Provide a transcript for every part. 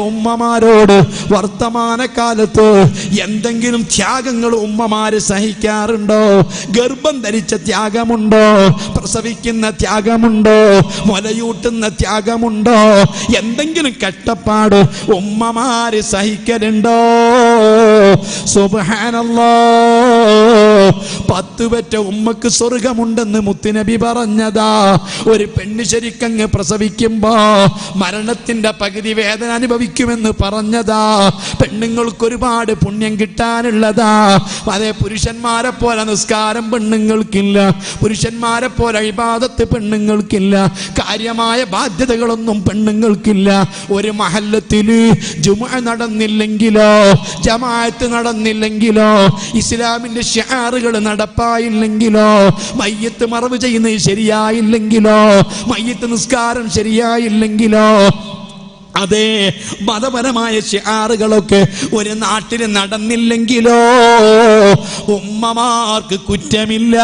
ഉമ്മമാരോട് വർത്തമാനകാലത്ത് എന്തെങ്കിലും ത്യാഗങ്ങൾ ഉമ്മമാര് സഹിക്കാറുണ്ടോ? ഗർഭം ധരിച്ച ത്യാഗമുണ്ടോ? പ്രസവിക്കുന്ന ത്യാഗമുണ്ടോ? മുലയൂട്ടുന്ന ത്യാഗമുണ്ടോ? എന്തെങ്കിലും കഷ്ടപ്പാട് ഉമ്മമാര് സഹിക്കലുണ്ടോ? സുബ്ഹാനല്ലാഹ്, 10 പെറ്റ ഉമ്മക്ക് സ്വർഗമുണ്ടെന്ന് മുത്തുനബി പറഞ്ഞതാ. ഒരു പെണ്ണ് ശരിക്കങ്ങ് പ്രസവിക്കുമ്പോ മരണത്തിന്റെ പകുതി വേദന അനുഭവിക്കുമെന്ന് പറഞ്ഞതാ. പെണ്ണുങ്ങൾക്ക് ഒരുപാട് പുണ്യം കിട്ടാനുള്ളതാ. അതേ, പുരുഷന്മാരെ പോലെ നിസ്കാരം പെണ്ണുങ്ങൾക്കില്ല, പുരുഷന്മാരെ പോലെ ഇബാദത്ത് പെണ്ണുങ്ങൾക്കില്ല, കാര്യമായ ബാധ്യതകളൊന്നും പെണ്ണുങ്ങൾക്കില്ല. ഒരു മഹല്ലത്തില് ജുമുഅ നടന്നില്ലെങ്കിലോ, ജമാഅത്ത് നടന്നില്ലെങ്കിലോ, ഇസ്ലാമിന്റെ ശിആറുകൾ നടപ്പായില്ലെങ്കിലോ, മയ്യത്ത് മറവ് ചെയ്യുന്നത് ശരിയായില്ലെങ്കിലോ, മയ്യത്ത് നിസ്കാരം ശരിയായില്ലെങ്കിലോ, അതേ മതപരമായ ശിആറുകളൊക്കെ ഒരു നാട്ടിൽ നടന്നില്ലെങ്കിലോ ഉമ്മമാർക്ക് കുറ്റമില്ല,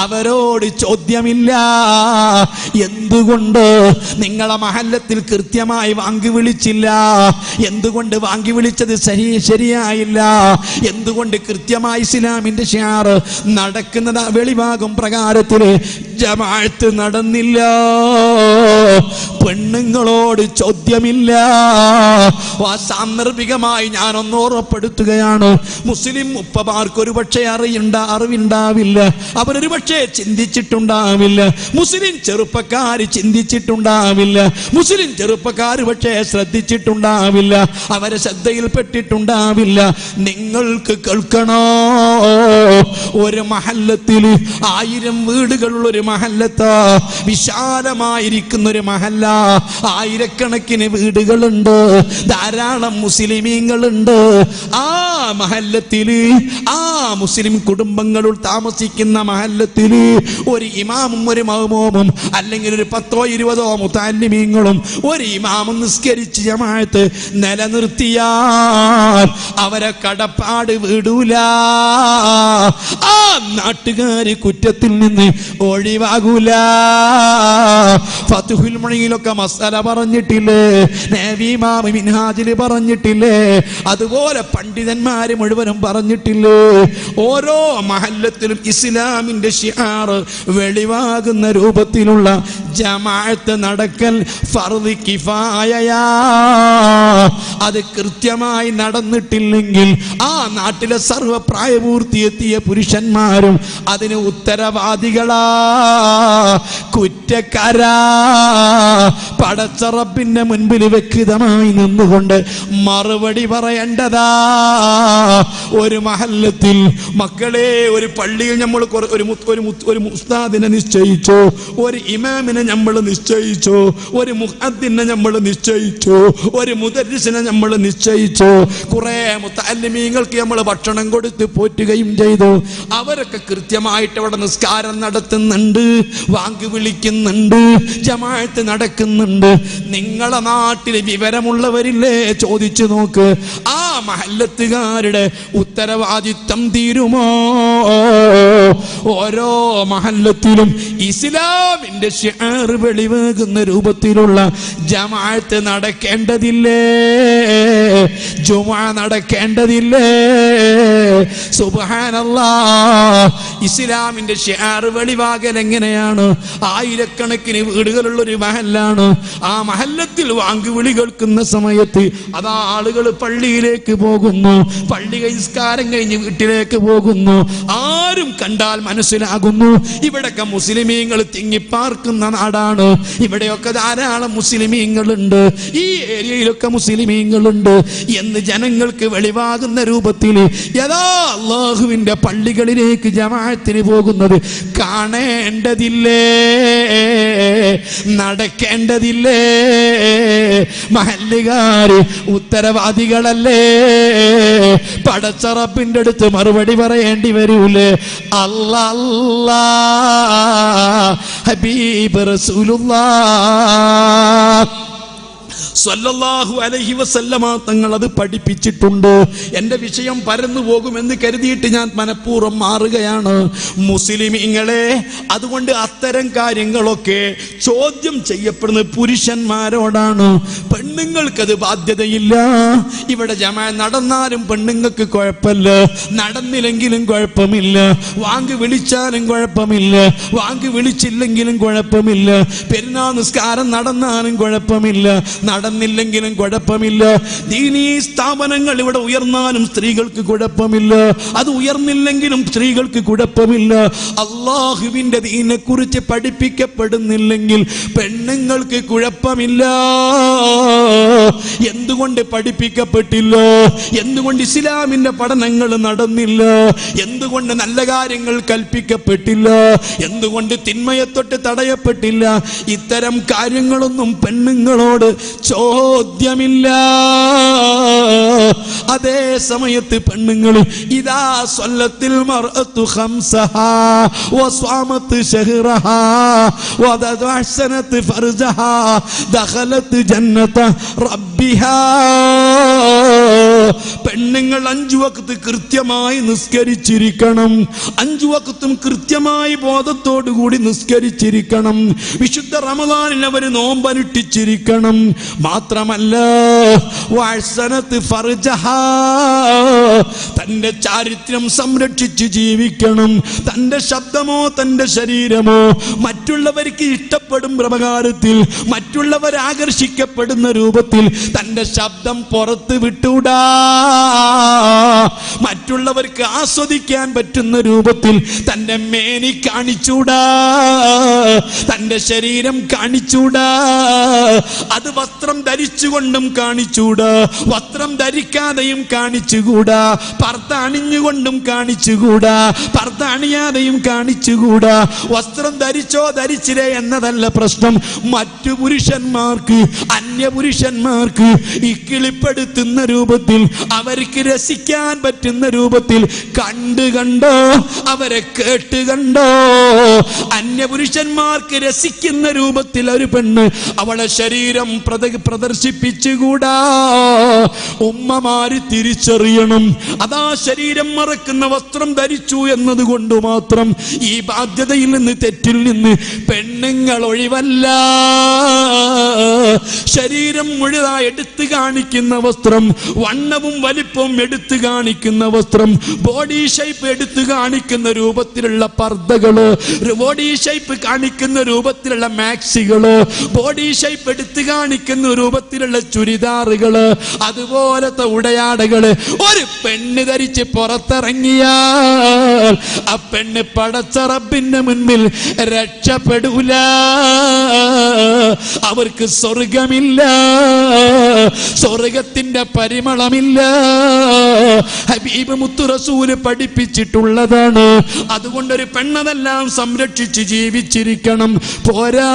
അവരോട് ചോദ്യമില്ല. എന്തുകൊണ്ട് നിങ്ങളെ മഹല്ലത്തിൽ കൃത്യമായി വാങ്ങി വിളിച്ചില്ല? എന്തുകൊണ്ട് വാങ്ങി വിളിച്ചത് ശരിയായില്ല? എന്തുകൊണ്ട് കൃത്യമായി ഇസ്ലാമിന്റെ ശിആർ നടക്കുന്നത് വെളിവാകും പ്രകാരത്തിൽ ജമാഅത്ത് നടന്നില്ല? പെണ്ണുങ്ങളോട് ചോദ്യമില്ല. സാന്ദർഭികമായി ഞാനൊന്ന് ഓർമ്മപ്പെടുത്തുകയാണ്. മുസ്ലിം ഉപ്പമാർക്ക് ഒരു പക്ഷേ അറിവുണ്ടാവില്ല, അവരൊരു പക്ഷേ ചിന്തിച്ചിട്ടുണ്ടാവില്ല, മുസ്ലിം ചെറുപ്പക്കാര് ചിന്തിച്ചിട്ടുണ്ടാവില്ല, മുസ്ലിം ചെറുപ്പക്കാര് പക്ഷേ ശ്രദ്ധിച്ചിട്ടുണ്ടാവില്ല, അവരെ ശ്രദ്ധയിൽപ്പെട്ടിട്ടുണ്ടാവില്ല. നിങ്ങൾക്ക് കേൾക്കണോ? ഒരു മഹല്ലത്തിൽ 1000 വീടുകളുള്ള ഒരു മഹല്ലത്ത്, വിശാലമായിരിക്കുന്ന ഒരു മഹല്ല, ആയിരക്കണക്കിന് വീടുകളുണ്ട്, ധാരാളം മുസ്ലിമീങ്ങളുണ്ട്. ആ മഹല്ലത്തില്, ആ മുസ്ലിം കുടുംബങ്ങളിൽ താമസിക്കുന്ന മഹല്ലത്തില് ഒരു ഇമാമും ഒരു മഅ്മൂമും അല്ലെങ്കിൽ ഒരു 10-20 മുതഅല്ലിമീങ്ങളും ഒരു ഇമാമും നിസ്കരിച്ച് ജമാഅത്ത് നിലനിർത്തിയാൽ അവരെ കടപ്പാട് വിടൂല. ആ നാട്ടുകാര് കുറ്റത്തിൽ നിന്ന് ഒഴിവാകൂല. ഫത്ഹുൽ മുഈനിലൊക്കെ മസല പറഞ്ഞിട്ടില്ലേ? നബി ഇമാം മിൻഹാജില് പറഞ്ഞിട്ടില്ലേ? അതുപോലെ പണ്ഡിതന്മാര് മുഴുവനും പറഞ്ഞിട്ടില്ലേ? ഓരോ മഹല്ലത്തിലും ഇസ്ലാമിന്റെ ശിആർ വെളിവാകുന്ന രൂപത്തിലുള്ള ജമാഅത്ത് നടക്കൽ ഫർദ് കിഫായയാ. അത് കൃത്യമായി നടന്നിട്ടില്ലെങ്കിൽ ആ നാട്ടിലെ സർവ്വപ്രായപൂർത്തിയെത്തിയ പുരുഷന്മാരും അതിന് ഉത്തരവാദികളാ, കുറ്റക്കാരാ. പടച്ച റബ്ബിന്റെ മുൻപിൽ വ്യക്തമായി നിന്നുകൊണ്ട് മറുപടി പറയേണ്ടതാ. ഒരു മഹല്ലത്തിൽ മക്കളെ, ഒരു പള്ളിയിൽ നമ്മൾ ഒരു ഉസ്താദിനെ നിശ്ചയിച്ചോ, ഒരു ഇമാമിനെ നമ്മൾ നിശ്ചയിച്ചോ, ഒരു മുഅദ്ദിനെ നമ്മൾ നിശ്ചയിച്ചോ, ഒരു മുദർരിസിനെ നമ്മൾ നിശ്ചയിച്ചോ, കുറെ മുതഅല്ലിമീങ്ങൾക്ക് നമ്മൾ ഭക്ഷണം കൊടുത്ത് പോറ്റുകയും ചെയ്തു. അവരൊക്കെ കൃത്യമായിട്ട് അവിടെ നിസ്കാരം നടത്തുന്നുണ്ട്, വാങ്ക് വിളിക്കുന്നുണ്ട്, ജമാഅത്ത് നടക്കുന്നുണ്ട്. നിങ്ങളെ നാട്ടിൽ വിവരമുള്ളവരില്ലേ? ചോദിച്ചു നോക്ക്. ആ മഹല്ലത്തുകാരുടെ ഉത്തരവാദിത്തം തീരുമോ? ഓരോ മഹല്ലത്തിലും ഇസ്ലാമിന്റെ ശിആർ വെളിവാകുന്ന രൂപത്തിലുള്ള ജമാഅത്ത് നടക്കേണ്ടതില്ലേ? ജുമുഅ നടക്കേണ്ടതില്ലേ? സുബ്ഹാനല്ലാഹ്, ഇസ്ലാമിന്റെ ശിആർ വെളിവാകൽ എങ്ങനെയാണ്? ആയിരക്കണക്കിന് വീടുകളുള്ള ഒരു മഹല്ലാണ്. ആ മഹല്ലത്തിൽ വാങ്കുവിളി കേൾക്കുന്ന സമയത്ത് അതാ ആളുകൾ പള്ളിയിലേക്ക് പോകുന്നു, പള്ളി നിസ്കാരം കഴിഞ്ഞ് വീട്ടിലേക്ക് പോകുന്നു. ആരും കണ്ടാൽ മനസ്സിലാകുന്നു ഇവിടൊക്കെ മുസ്ലിമീങ്ങൾ തിങ്ങിപ്പാർക്കുന്ന നാടാണ്, ഇവിടെയൊക്കെ ധാരാളം മുസ്ലിമീങ്ങളുണ്ട്, ഈ ഏരിയയിലൊക്കെ മുസ്ലിമീങ്ങളുണ്ട് എന്ന് ജനങ്ങൾക്ക് വെളിവാകുന്ന രൂപത്തിൽ യഥാ അല്ലാഹുവിന്റെ പള്ളികളിലേക്ക് ജമാഅത്തിന് പോകുന്നത് കാണേണ്ടതില്ലേ? നടക്കേണ്ടതില്ലേ? മഹല്ലുകാര് ഉത്തരവാദികളല്ലേ? പടച്ച റബ്ബിന്റെ അടുത്ത് മറുപടി പറയേണ്ടി വരൂലേ? അല്ലാഹ്, ഹബീബ് റസൂലുള്ളാഹ് സ്വല്ലല്ലാഹു അലൈഹി വസല്ലമ തങ്ങൾ അത് പഠിപ്പിച്ചിട്ടുണ്ട്. എൻ്റെ വിഷയം പരന്നു പോകുമെന്ന് കരുതിയിട്ട് ഞാൻ മനഃപൂർവ്വം മാറുകയാണ്. മുസ്ലിമീങ്ങളെ, അതുകൊണ്ട് അത്തരം കാര്യങ്ങളൊക്കെ ചോദ്യം ചെയ്യപ്പെടുന്നത് പുരുഷന്മാരോടാണ്. പെണ്ണുങ്ങൾക്കത് ബാധ്യതയില്ല. ഇവിടെ ജമാ നടന്നാലും പെണ്ണുങ്ങൾക്ക് കുഴപ്പമില്ല, നടന്നില്ലെങ്കിലും കുഴപ്പമില്ല, വാങ്ക് വിളിച്ചാലും കുഴപ്പമില്ല, വാങ്ക് വിളിച്ചില്ലെങ്കിലും കുഴപ്പമില്ല, പെരുന്നാൾ നിസ്കാരം നടന്നാലും കുഴപ്പമില്ല, നടന്നില്ലെങ്കിലും കുഴപ്പമില്ല. ദീനീ സ്ഥാപനങ്ങൾ ഇവിടെ ഉയർന്നാലും സ്ത്രീകൾക്ക് കുഴപ്പമില്ല, അത് ഉയർന്നില്ലെങ്കിലും സ്ത്രീകൾക്ക് കുഴപ്പമില്ല. അള്ളാഹുവിന്റെ ദീനെ കുറിച്ച് പഠിപ്പിക്കപ്പെടുന്നില്ലെങ്കിൽ പെണ്ണുങ്ങൾക്ക് കുഴപ്പമില്ല. എന്തുകൊണ്ട് പഠിപ്പിക്കപ്പെട്ടില്ല? എന്തുകൊണ്ട് ഇസ്ലാമിന്റെ പഠനങ്ങൾ നടന്നില്ല? എന്തുകൊണ്ട് നല്ല കാര്യങ്ങൾ കൽപ്പിക്കപ്പെട്ടില്ല? എന്തുകൊണ്ട് തിന്മയെ തൊട്ട് തടയപ്പെട്ടില്ല? ഇത്തരം കാര്യങ്ങളൊന്നും പെണ്ണുങ്ങളോട് ചോദ്യമില്ല. അതേ സമയത്ത് പെണ്ണുങ്ങൾ ഇദാ സ്വല്ലത്തിൽ മർഅതു ഖംസഹാ വസ്വാമത് ശഹ്റഹാ വദഅഹ്സനത് ഫർജഹാ ദഖലത് ജന്നത റബ്ബിഹാ. പെണ്ണുങ്ങൾ 5 വഖ്ത് കൃത്യമായി നിസ്കരിച്ചിരിക്കണം. 5 വഖ്തും കൃത്യമായി ബോധത്തോടുകൂടി നിസ്കരിച്ചിരിക്കണം. വിശുദ്ധ റമദാനിൽ അവർ നോമ്പനുഷ്ഠിച്ചിരിക്കണം. മാത്രമല്ല വഅഹ്സനത് ഫർജഹാ, തന്റെ ചാരിത്രം സംരക്ഷിച്ച് ജീവിക്കണം. തന്റെ ശബ്ദമോ തന്റെ ശരീരമോ മറ്റുള്ളവർക്ക് ഇഷ്ടപ്പെടും പ്രകാരത്തിൽ, മറ്റുള്ളവർ ആകർഷിക്കപ്പെടുന്ന രൂപത്തിൽ തന്റെ ശബ്ദം പുറത്ത് വിട്ടൂടാ. മറ്റുള്ളവർക്ക് ആസ്വദിക്കാൻ പറ്റുന്ന രൂപത്തിൽ തന്റെ മേനി കാണിച്ചൂടാ, തന്റെ ശരീരം കാണിച്ചൂടാ. അത് വസ്ത്രം ധരിച്ചുകൊണ്ടും കാണിച്ചൂടാ, വസ്ത്രം ധരിക്കാതെയും കാണിച്ചുകൂടാ, പർദ്ദ അണിഞ്ഞുകൊണ്ടും കാണിച്ചുകൂടാ, പർദ്ദ അണിയാതെയും കാണിച്ചുകൂടാ. വസ്ത്രം ധരിച്ചോ ധരിച്ചില്ലേ എന്നതല്ല പ്രശ്നം. മറ്റു പുരുഷന്മാർക്ക്, അന്യപുരുഷന്മാർക്ക് ഇക്കിളിപ്പെടുത്തുന്ന രൂപത്തിൽ, അവർക്ക് രസിക്കാൻ പറ്റുന്ന രൂപത്തിൽ കണ്ടോ, അവരെ കേട്ട് കണ്ടോ. അന്യപുരുഷന്മാർക്ക് രസിക്കുന്ന രൂപത്തിൽ ഒരു പെണ്ണ് അവളെ ശരീരം പ്രദർശിപ്പിച്ചുകൂടാ. ഉമ്മമാര് തിരിച്ചറിയണം. അതാ ശരീരം മറക്കുന്ന വസ്ത്രം ധരിച്ചു എന്നതുകൊണ്ട് മാത്രം ഈ ബാധ്യതയിൽ നിന്ന്, തെറ്റിൽ നിന്ന് പെണ്ണുങ്ങൾ ഒഴിവല്ല. ശരീരം മുഴുവനായി എടുത്തു കാണിക്കുന്ന വസ്ത്രം, വണ്ണവും വലിപ്പവും എടുത്തു കാണിക്കുന്ന വസ്ത്രം, ബോഡി ഷേപ്പ് എടുത്തു കാണിക്കുന്ന രൂപത്തിലുള്ള പർദ്ദകള്, ബോഡി ഷേപ്പ് കാണിക്കുന്ന രൂപത്തിലുള്ള മാക്സികള്, ബോഡി ഷേപ്പ് എടുത്തു കാണിക്കുന്ന രൂപത്തിലുള്ള ചുരിദാറുകള്, അതുപോലത്തെ ഉടയാടകള് ഒരു പെണ്ണ് ധരിച്ച് പുറത്തിറങ്ങിയാൽ ആ പെണ്ണ് പടച്ച റബ്ബിന്റെ മുൻപിൽ രക്ഷപ്പെടൂല. അവർക്ക് സ്വർഗമില്ല, സ്വർഗത്തിന്റെ പരിമളമില്ല. ഹബീബ് മുത്തു റസൂല് പഠിപ്പിച്ചിട്ടുള്ളതാണ്. അതുകൊണ്ടൊരു പെണ്ണതെല്ലാം സംരക്ഷിച്ച് ജീവിച്ചിരിക്കണം. പോരാ,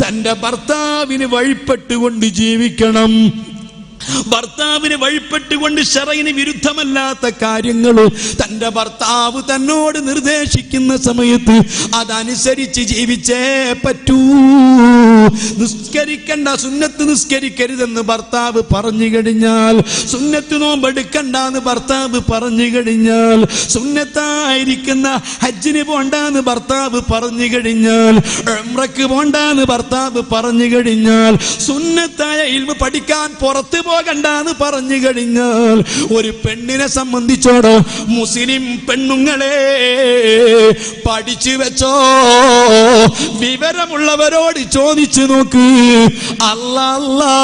തന്റെ ഭർത്താവിന് വഴിപ്പെട്ടുകൊണ്ട് ജീവിക്കണം. ഭർത്താവിന് വഴിപ്പെട്ടുകൊണ്ട് ശറയിന് വിരുദ്ധമല്ലാത്ത കാര്യങ്ങൾ തന്റെ ഭർത്താവ് തന്നോട് നിർദ്ദേശിക്കുന്ന സമയത്ത് അതനുസരിച്ച് ജീവിച്ചേ പറ്റൂ. നിസ്കരിക്കണ്ട, സുന്നത്ത് നിസ്കരിക്കരുതെന്ന് ഭർത്താവ് പറഞ്ഞു കഴിഞ്ഞാൽ, സുന്നത്ത് നോമ്പെടുക്കണ്ടെന്ന് ഭർത്താവ് പറഞ്ഞു കഴിഞ്ഞാൽ, സുന്നത്തായിരിക്കുന്ന ഹജ്ജിന് പോണ്ടാന്ന് ഭർത്താവ് പറഞ്ഞു കഴിഞ്ഞാൽ, ഉംറക്ക് പോണ്ടാന്ന് ഭർത്താവ് പറഞ്ഞു കഴിഞ്ഞാൽ, സുന്നത്തായ ഇൽമ് പഠിക്കാൻ പുറത്ത് പോകണ്ടെന്ന് പറഞ്ഞു കഴിഞ്ഞാൽ, ഒരു പെണ്ണിനെ സംബന്ധിച്ചോട് മുസ്ലിം പെണ്ണുങ്ങളെ പഠിച്ചു വെച്ചോ. വിവരമുള്ളവരോട് ചോദിച്ചു നോക്ക്. അല്ലാ,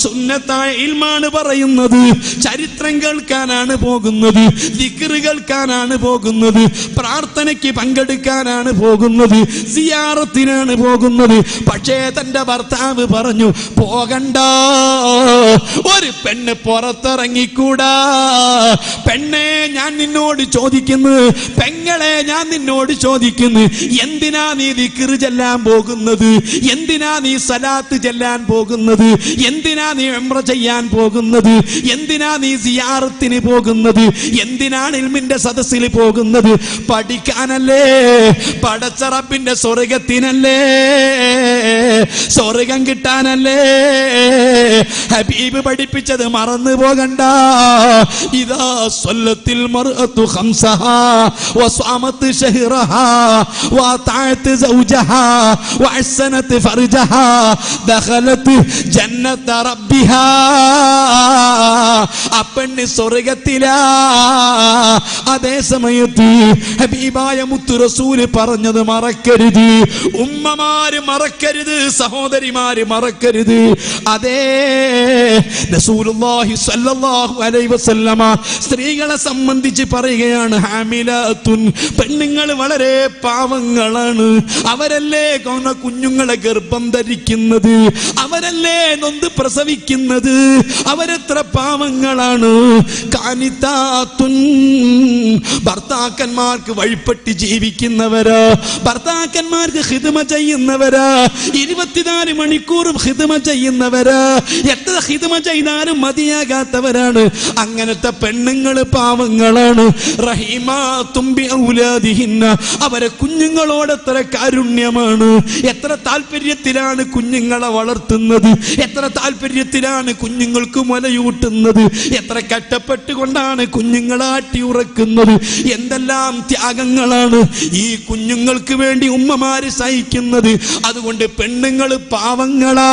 സുന്നത്തായ ഇൽമാണ് പറയുന്നത്. ചരിത്രം കേൾക്കാനാണ് പോകുന്നത്, ദിക്ർ കേൾക്കാനാണ് പോകുന്നത്, പ്രാർത്ഥനയ്ക്ക് പങ്കെടുക്കാനാണ് പോകുന്നത്, സിയാറത്തിനാണ് പോകുന്നത്. പക്ഷേ തന്റെ ഭർത്താവ് പറഞ്ഞു പോകണ്ട. ഒരു പെണ്ണ് പുറത്തിറങ്ങിക്കൂടാ. പെണ്ണെ ഞാൻ നിന്നോട് ചോദിക്കുന്നു, പെങ്ങളെ ഞാൻ നിന്നോട് ചോദിക്കുന്നു, എന്തിനാ നീ ദിക്ർ ചെല്ലാൻ പോകുന്നത്? എന്തിനാ എന്തിനാ നീ സലാത്ത് ചെല്ലാൻ പോകുന്നത്? എന്തിനാ നീ ഉംറ ചെയ്യാൻ പോകുന്നത്? എന്തിനാ നീ സിയാറത്തിന് പോകുന്നത്? എന്തിനാണ് ഇൽമിന്റെ സദസ്സിൽ പോകുന്നത്? പഠിക്കാനല്ലേ? പടച്ച റബ്ബിന്റെ സ്വർഗത്തിനല്ലേ? സ്വർഗം കിട്ടാനല്ലേ? ഹബീബ് പഠിപ്പിച്ചത് മറന്നു പോകണ്ട. ഇദാ സ്വല്ലത്തിൽ മർഅതു ഖംസഹാ വസ്അമത് ശഹ്റഹാ വഅതഅത് സൗജഹാ വഅഹ്സനത് ഫർജഹാ ദഖലത് ജന്നത റബ്ബിഹാ. അപ്പന് സ്വർഗത്തിലാ. അതേ സമയത്ത് ഹബീബായ മുത്തു റസൂല് പറഞ്ഞത് മറക്കരുത്. ഉമ്മമാര് മറക്കരുത്, സഹോദരിമാര് മറക്കരുത്. അതേ റസൂലുള്ളാഹി സ്വല്ലല്ലാഹു അലൈഹി വസല്ലമ സ്ത്രീകളെ സംബന്ധിച്ച് പറയുകയാണ്, ഹാമിലത്തുൻ, പെണ്ണുങ്ങൾ വളരെ പാവങ്ങളാണ്. അവരല്ലേ കുഞ്ഞുങ്ങളെ ഗർഭം ധരിക്കുന്നത്, അവരല്ലേ നൊന്ത് പ്രസവിക്കുന്നത്. അവരെത്ര പാവങ്ങളാണ്. കാനിതാത്തുൻ, ഭർത്താക്കന്മാർക്ക് വഴിപ്പെട്ട് ജീവിക്കുന്നവരാ, ഭർത്താക്കന്മാർക്ക് ഖിദ്മ ചെയ്യുന്നവരാ, 24 മണിക്കൂറും ഖിദ്മ ചെയ്യുന്നവരാ, എത്ര ഖിദ്മ ചെയ്താലും മതിയാകാത്തവരാണ്. അങ്ങനത്തെ പെണ്ണുങ്ങൾ പാവങ്ങളാണ്. റഹീമാത്തും ബി ഔലാദിഹിന്ന, അവരെ കുഞ്ഞുങ്ങളോട് എത്ര കാരുണ്യമാണ്, എത്ര താല്പര്യത്തിലാണ് കുഞ്ഞുങ്ങളെ വളർത്തുന്നത്, എത്ര താല്പര്യത്തിലാണ് കുഞ്ഞുങ്ങൾക്ക് മുലയൂട്ടുന്നത്, എത്ര കഷ്ടപ്പെട്ടുകൊണ്ടാണ് കുഞ്ഞുങ്ങളെ ആട്ടി ഉറക്കുന്നത്. എന്തെല്ലാം ത്യാഗങ്ങളാണ് ഈ കുഞ്ഞുങ്ങൾക്ക് വേണ്ടി ഉമ്മമാര് സഹിക്കുന്നത്. അതുകൊണ്ട് പെണ്ണുങ്ങൾ പാവങ്ങളാ.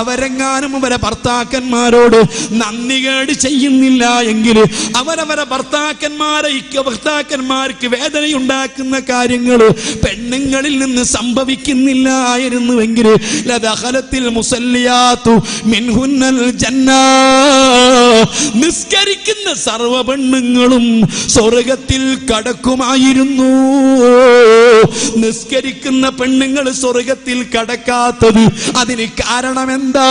അവരെങ്ങാനും അവരെ ഭർത്താക്കന്മാരോട് നന്ദികേട് ചെയ്യുന്നില്ല എങ്കിൽ, അവരവരെ ഭർത്താക്കന്മാർക്ക് വേദനയുണ്ടാക്കുന്ന കാര്യങ്ങൾ പെണ്ണുങ്ങളിൽ നിന്ന് സംഭവിക്കുന്നില്ലായിരുന്നുവെങ്കിൽ ലദഖലത്തിൽ മുസല്ലിയാതു മിൻഹുന്നൽ ജന്ന, നിസ്കരിക്കുന്ന സർവ്വ പെണ്ണുങ്ങളും സ്വർഗത്തിൽ കടക്കുമായിരുന്നു. നിസ്കരിക്കുന്ന പെണ്ണുങ്ങൾ സ്വർഗത്തിൽ കടക്കാത്തത് അതിന് കാരണം എന്താ?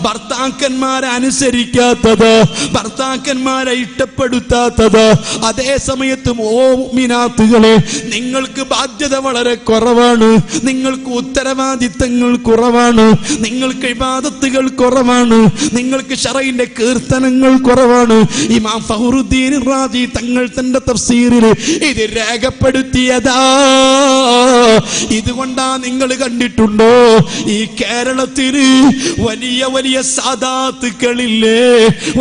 ഭർത്താക്കന്മാരെ അനുസരിക്കാത്തത്, ഭർത്താക്കന്മാരെ ഇഷ്ടപ്പെടുത്താത്തത്. അതേ സമയത്തും ഓ മുഅ്മിനാത്തുകളെ, നിങ്ങൾക്ക് ബാധ്യത വളരെ കുറവാണ്, നിങ്ങൾക്ക് ഉത്തരവാദിത്തങ്ങൾ കുറവാണ്, നിങ്ങൾക്ക് ഇബാദത്തുകൾ കുറവാണ്, നിങ്ങൾക്ക് ശറഈന്റെ കീർത്തനങ്ങൾ കുറവാണ്. ഇമാം ഫഖറുദ്ദീൻ റാസി തങ്ങൾ തന്റെ തഫ്സീറിൽ ഇത് രേഖപ്പെടുത്തിയതാ. ഇതുകൊണ്ടാ നിങ്ങൾ കണ്ടിട്ടുണ്ടോ ഈ കേരളത്തിൽ വലിയ വലിയ സാദാത്തുക്കളില്ലേ,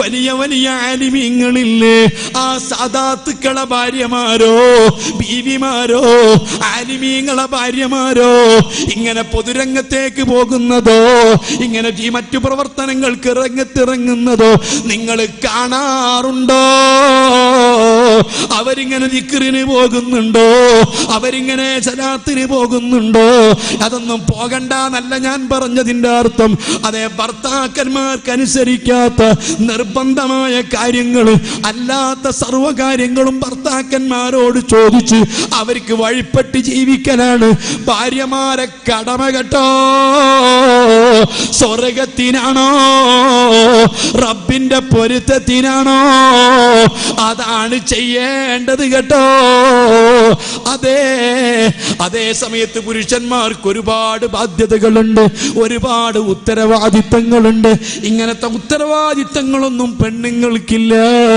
വലിയ വലിയ ആലിമീങ്ങളില്ലേ, ആ സാദാത്തുക്കളെ ഭാര്യമാരോ ബീവിമാരോ ആലിമീങ്ങളെ ഭാര്യമാരോ ഇങ്ങനെ പൊതുരംഗത്തേക്ക് പോകുന്നതോ ഇങ്ങനെ ഈ മറ്റു പ്രവർത്തനങ്ങൾക്ക് രംഗത്തിറങ്ങുന്നതോ നിങ്ങൾ കാണാറുണ്ടോ? അവരിങ്ങനെ ദിക്റിന് പോകുന്നുണ്ടോ? അവരിങ്ങനെ സലാത്തിന് പോകുന്നുണ്ടോ? അതൊന്നും പോകണ്ടെന്നല്ല ഞാൻ പറഞ്ഞതിന്റെ അർത്ഥം. അതേ, ഭർത്താക്കന്മാർക്ക് അനുസരിക്കാത്ത നിർബന്ധമായ കാര്യങ്ങൾ അല്ലാത്ത സർവ്വകാര്യങ്ങളും ഭർത്താക്കന്മാരോട് ചോദിച്ച് അവർക്ക് വഴിപ്പെട്ട് ജീവിക്കലാണ് ഭാര്യമാരെ കടമ കേട്ടോ. സ്വർഗത്തിനാണോ റബ്ബിന്റെ പൊരുത്തത്തിനാണോ? അതാണ് ചെയ്യേണ്ടത് കേട്ടോ. അതേ സമയത്ത് പുരുഷന്മാർക്ക് ഒരുപാട് ബാധ്യതകളുണ്ട്, ഒരുപാട് ഉത്തരവാദിത്തങ്ങളുണ്ട്. ഇങ്ങനത്തെ ഉത്തരവാദിത്തങ്ങളൊന്നും പെണ്ണുങ്ങൾക്കില്ല.